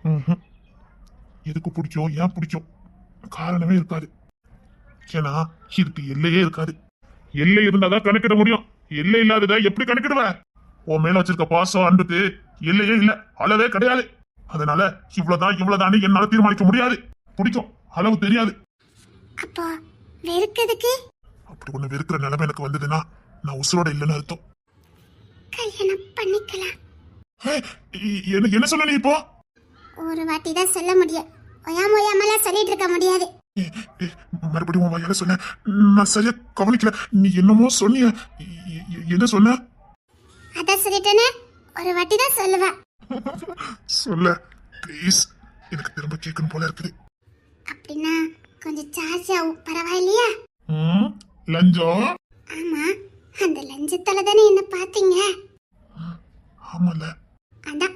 ம்ஹும். எதுக்கு பிடிக்கும் ஏன் பிடிக்கும் காரணமே இருக்காது. ஏன்னா இதுக்கு எல்லையே இருக்காது. எல்லை இருந்தாதான் கணக்கிட முடியும். எல்லை இல்லாதத எப்படி கணக்கிடுவ? உன் மேல வச்சிருக்க பாசம் அன்புக்கு எல்லையே இல்ல, அளவே கிடையாது. அதனால இவ்வளவுதான் என்னால தீர்மானிக்க முடியாது. பிடிக்கும், அளவு தெரியாது. அப்போ வெறுக்கிறதுக்கு? அப்படி ஒண்ணு வெறுக்கிற நிலைமை எனக்கு வந்ததுன்னா நான் உசுரோட இல்லைன்னு அர்த்தம். கல்யாணம் பண்ணிக்கலாம். என்ன சொல்ல நீ இப்போ? ஒரு வாட்டி தான் சொல்ல முடியும், ஒயாமலாம் சொல்லிட்டு இருக்க முடியாது. மறுபடியும் உன் வாயால சொன்ன, நான் சரியா கவனிக்கல. நீ என்னமோ சொன்னிய, என்ன சொன்ன? அதான் சொல்லிட்டேனே, ஒரு வாட்டி தான் சொல்லுவேன். சொல்ல ப்ளீஸ், எனக்கு திரும்ப கேட்கணும் போல இருக்குது. அப்படின்னா கொஞ்சம் சார்ஜ் ஆகும், பரவாயில்லையா? லஞ்சம்? ஆமா, அந்த லஞ்சத்தால தானே என்ன பாத்தீங்க. ஆமால, அதான்